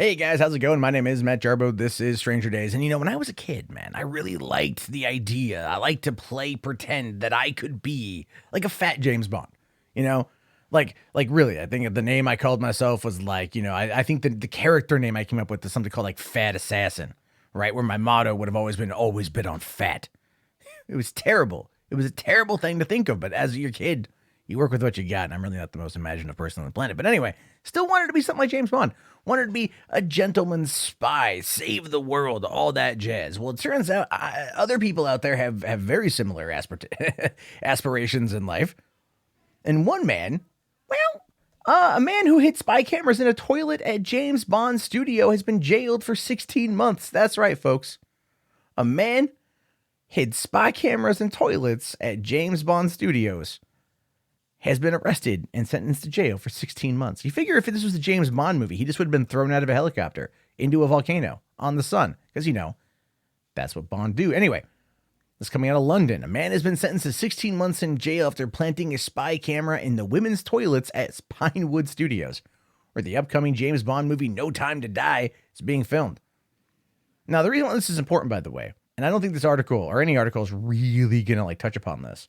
Hey guys, how's it going? My name is Matt Jarbo. This is Stranger Days. And when I was a kid, man, I really liked the idea. I liked to play pretend that I could be like a fat James Bond. You know? Like really, I think the name I called myself was like, I think the character name I came up with is something called like Fat Assassin, right? Where my motto would have always been on fat. It was terrible. It was a terrible thing to think of, but as your kid, you work with what you got, and I'm really not the most imaginative person on the planet. But anyway, still wanted to be something like James Bond. Wanted to be a gentleman's spy, save the world, all that jazz. Well, it turns out other people out there have very similar aspirations in life. And one man, a man who hid spy cameras in a toilet at James Bond's studio has been jailed for 16 months. That's right, folks. A man hid spy cameras in toilets at James Bond Studios has been arrested and sentenced to jail for 16 months. You figure if this was a James Bond movie, he just would have been thrown out of a helicopter into a volcano on the sun. Because, that's what Bond do. Anyway, this coming out of London. A man has been sentenced to 16 months in jail after planting a spy camera in the women's toilets at Pinewood Studios, where the upcoming James Bond movie No Time to Die is being filmed. Now, the reason why this is important, by the way, and I don't think this article or any article is really going to touch upon this,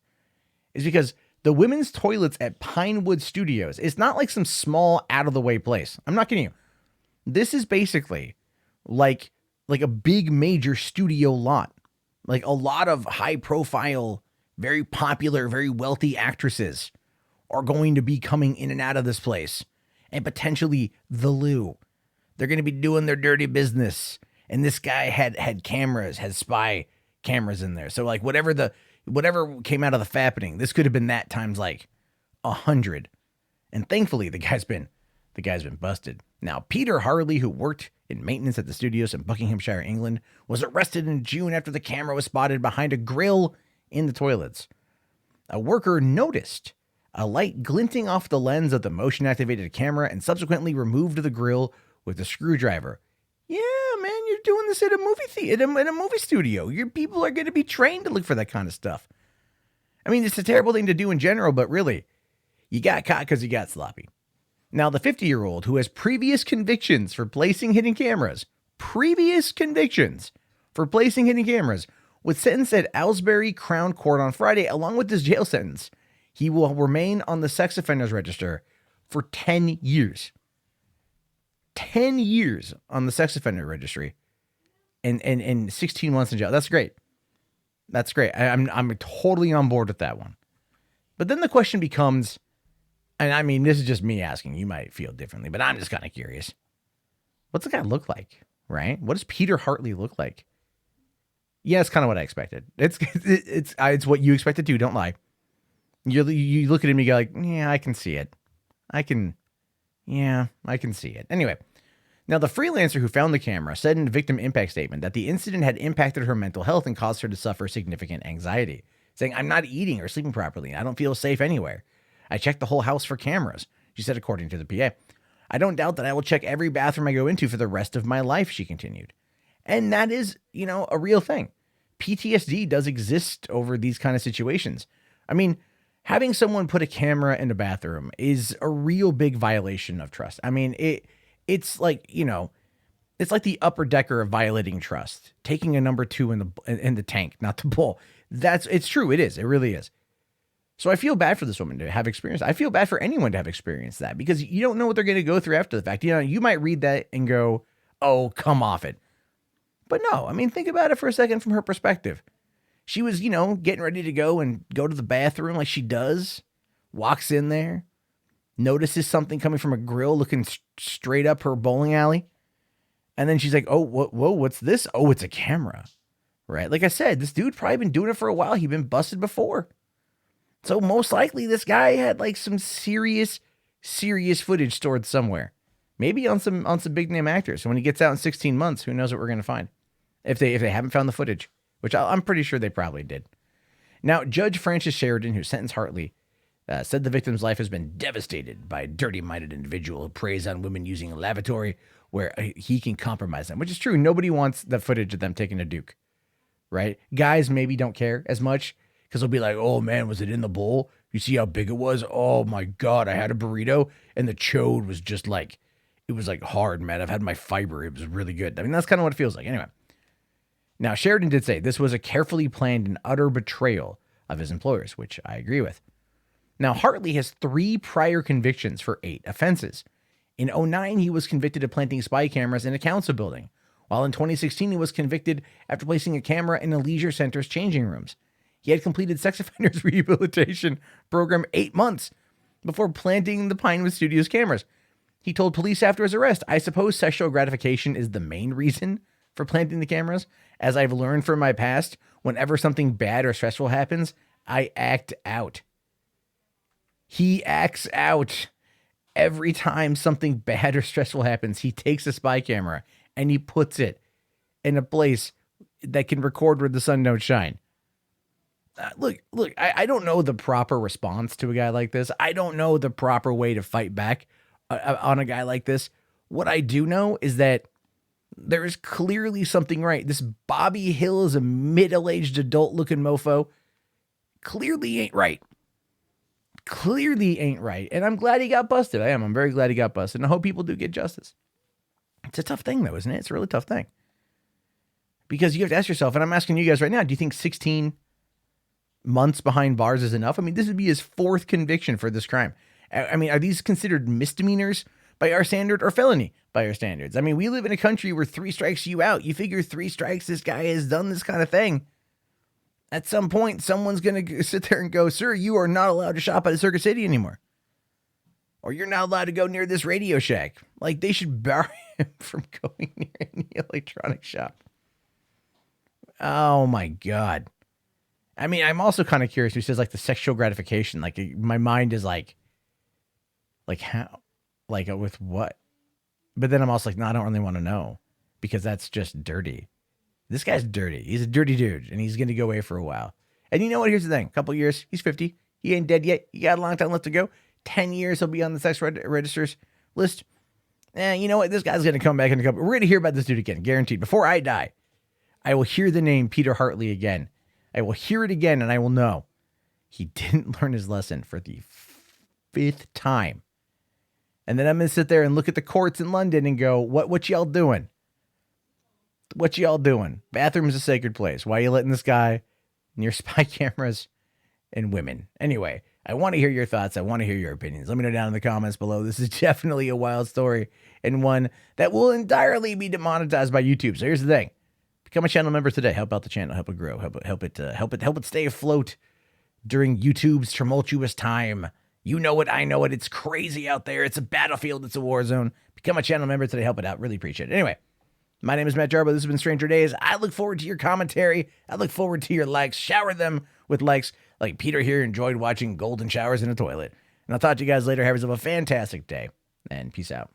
is because the women's toilets at Pinewood Studios is not like some small out-of-the-way place. I'm not kidding you. This is basically like a big major studio lot. Like a lot of high-profile, very popular, very wealthy actresses are going to be coming in and out of this place. And potentially the loo. They're going to be doing their dirty business. And this guy had cameras, had spy cameras in there. So like whatever came out of the fappening, this could have been that times like 100. And thankfully, the guy's been busted. Now, Peter Hartley, who worked in maintenance at the studios in Buckinghamshire, England, was arrested in June after the camera was spotted behind a grill in the toilets. A worker noticed a light glinting off the lens of the motion-activated camera and subsequently removed the grill with a screwdriver. Yeah, man, you're doing this at a movie theater, in a movie studio. Your people are going to be trained to look for that kind of stuff. I mean, it's a terrible thing to do in general, but really, you got caught because you got sloppy. Now, the 50-year-old who has previous convictions for placing hidden cameras, was sentenced at Aylesbury Crown Court on Friday, along with his jail sentence. He will remain on the sex offenders register for 10 years. 10 years on the sex offender registry and 16 months in jail. That's great. That's great. I'm totally on board with that one. But then the question becomes, and I mean, this is just me asking, you might feel differently, but I'm just kind of curious. What's the guy look like, right? What does Peter Hartley look like? Yeah, it's kind of what I expected. It's what you expected too. Don't lie. You look at him, you go like, yeah, I can see it. I can see it. Anyway, now the freelancer who found the camera said in a victim impact statement that the incident had impacted her mental health and caused her to suffer significant anxiety, saying, "I'm not eating or sleeping properly. I don't feel safe anywhere. I checked the whole house for cameras," she said, according to the PA. "I don't doubt that I will check every bathroom I go into for the rest of my life," she continued. And that is, a real thing. PTSD does exist over these kind of situations. I mean, having someone put a camera in a bathroom is a real big violation of trust. I mean, it's like, it's like the upper decker of violating trust, taking a number 2 in the tank, not the bull. It's true. It is. It really is. So I feel bad for this woman to have experienced. I feel bad for anyone to have experienced that because you don't know what they're going to go through after the fact. You might read that and go, "Oh, come off it." But no, I mean, think about it for a second from her perspective. She was, getting ready to go to the bathroom like she does, walks in there, notices something coming from a grill looking straight up her bowling alley. And then she's like, "Oh, whoa, what's this? Oh, it's a camera," right? Like I said, this dude probably been doing it for a while. He'd been busted before. So most likely this guy had like some serious footage stored somewhere. Maybe on some big name actors. So when he gets out in 16 months, who knows what we're going to find? If they haven't found the footage, which I'm pretty sure they probably did. Now, Judge Francis Sheridan, who sentenced Hartley, said the victim's life has been devastated by a dirty-minded individual who preys on women using a lavatory where he can compromise them, which is true. Nobody wants the footage of them taking a duke, right? Guys maybe don't care as much because they'll be like, "Oh man, was it in the bowl? You see how big it was? Oh my God, I had a burrito and the chode was just like it was like hard, man. I've had my fiber. It was really good. I mean, that's kind of what it feels like. Anyway. Now, Sheridan did say this was a carefully planned and utter betrayal of his employers, which I agree with. Now, Hartley has 3 prior convictions for 8 offenses. In 2009, he was convicted of planting spy cameras in a council building, while in 2016, he was convicted after placing a camera in a leisure center's changing rooms. He had completed sex offenders rehabilitation program 8 months before planting the Pinewood Studios cameras. He told police after his arrest, "I suppose sexual gratification is the main reason for planting the cameras. As I've learned from my past, whenever something bad or stressful happens, I act out." He acts out. Every time something bad or stressful happens, he takes a spy camera and he puts it in a place that can record where the sun don't shine. Look, I don't know the proper response to a guy like this. I don't know the proper way to fight back on a guy like this. What I do know is that there is clearly something right. This Bobby Hill is a middle-aged adult-looking mofo. Clearly ain't right. Clearly ain't right. And I'm glad he got busted. I am. I'm very glad he got busted. And I hope people do get justice. It's a tough thing, though, isn't it? It's a really tough thing. Because you have to ask yourself, and I'm asking you guys right now, do you think 16 months behind bars is enough? I mean, this would be his 4th conviction for this crime. I mean, are these considered misdemeanors by our standard or felony by our standards? I mean, we live in a country where 3 strikes you out. You figure 3 strikes, this guy has done this kind of thing. At some point, someone's going to sit there and go, "Sir, you are not allowed to shop at a Circuit City anymore. Or you're not allowed to go near this Radio Shack." Like, they should bar him from going near any electronic shop. Oh, my God. I mean, I'm also kind of curious who says, like, the sexual gratification. Like, my mind is like how? Like, with what? But then I'm also like, no, I don't really want to know. Because that's just dirty. This guy's dirty. He's a dirty dude, and he's going to go away for a while. And you know what? Here's the thing. A couple years, he's 50. He ain't dead yet. He got a long time left to go. 10 years, he'll be on the sex registers list. You know what? This guy's going to come back in a couple. We're going to hear about this dude again, guaranteed. Before I die, I will hear the name Peter Hartley again. I will hear it again, and I will know he didn't learn his lesson for the 5th time. And then I'm going to sit there and look at the courts in London and go, what y'all doing? What y'all doing? Bathroom is a sacred place. Why are you letting this guy near spy cameras and women? Anyway, I want to hear your thoughts. I want to hear your opinions. Let me know down in the comments below. This is definitely a wild story and one that will entirely be demonetized by YouTube. So here's the thing. Become a channel member today. Help out the channel. Help it grow. Help it stay afloat during YouTube's tumultuous time. You know it. I know it. It's crazy out there. It's a battlefield. It's a war zone. Become a channel member today. Help it out. Really appreciate it. Anyway. My name is Matt Jarbo. This has been Stranger Days. I look forward to your commentary. I look forward to your likes. Shower them with likes. Like Peter here enjoyed watching golden showers in a toilet. And I'll talk to you guys later. Have yourself a fantastic day. And peace out.